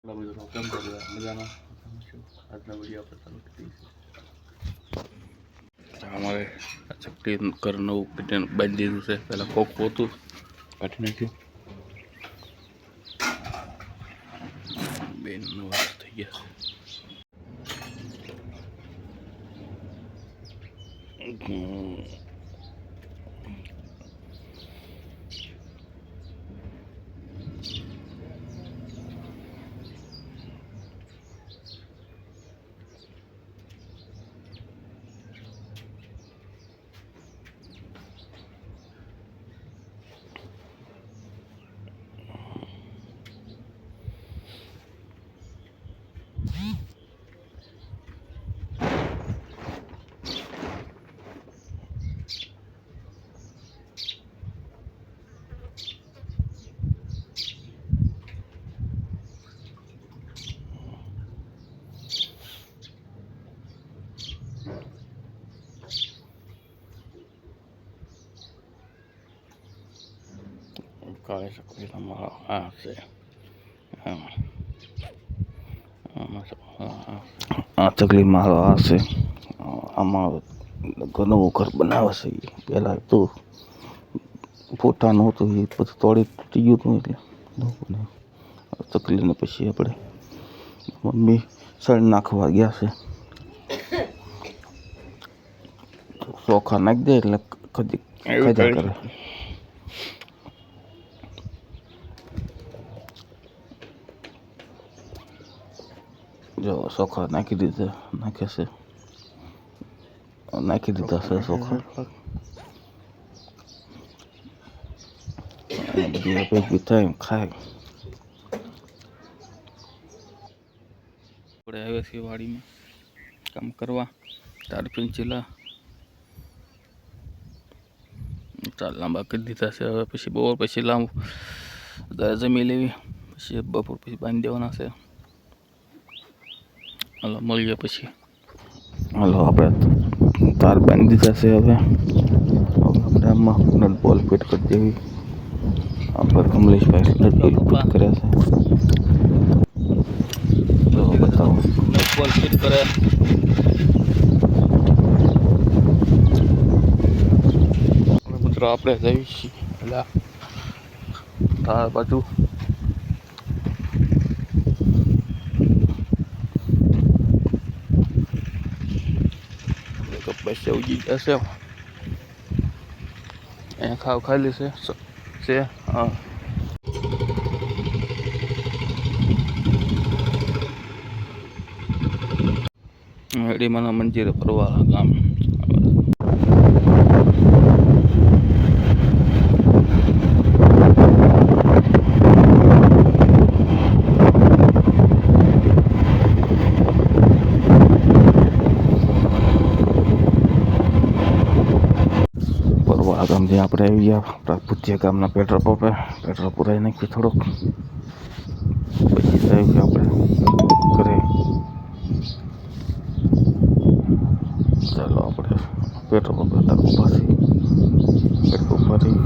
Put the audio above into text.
કેમ કર્યું મજામાં આજના વિડીયો આપણે ચાલુ કરી અમારે ચકલી ઘર નવું પીટીને બાંધી દીધું છે. પહેલાં ખોખું હતું કાઢી નાખ્યું. બેન નવા થઈ ગયા છે. કાળી ચકલી તમારો આ છે. આ ચકલી મારો આ છે. આમાં નવું ઘર બનાવે છે. પહેલાં તો પોતાનું હતું એ બધું તોડી તૂટી ગયું હતું એટલે ચકલીને પછી આપણે મમ્મી સળ નાખવા ગયા છે. ચોખા નાખી દે એટલે ખજા કરે. જો ચોખા નાખી દીધા છે ચોખા. બધી ભેગી થાય ખાય. આપણે આવ્યા છીએ વાડીમાં કામ કરવા. તાર પિંચીલા ચાલ લાંબા કરી દીધા છે. હવે પછી બપોર પછી લાંબુ જમી લેવી, પછી બપોર પછી બાંધી દેવાના છે. હાલો મળીએ પછી. હાલો આપણે તાર બાંધી દીધા છે. હવે આપણે આમાં નટ બોલ ફિટ કરી દેવી. આપણે કમલેશભાઈ નટ બોલ ફિટ કર્યા છે. તો બતાવો નટ બોલ ફિટ કરે. મિત્રો આપણે જઈએ છીએ એટલે આ બાજુ બસ ઉગી જશે. અહીંયા ખાલી છે. હા હેડીમાના મંદિરે ફરવા ગામ. ગામ જે આપણે આવી ગયા આપણા ભૂતિયા ગામના પેટ્રોલ પંપે પેટ્રોલ પુરાઈ નાખ્યું થોડુંક. પછી આવ્યું કે આપણે ઘરે. ચાલો આપણે પેટ્રોલ પંપે ઉભાથી પેટ્રોલ ઉભાથી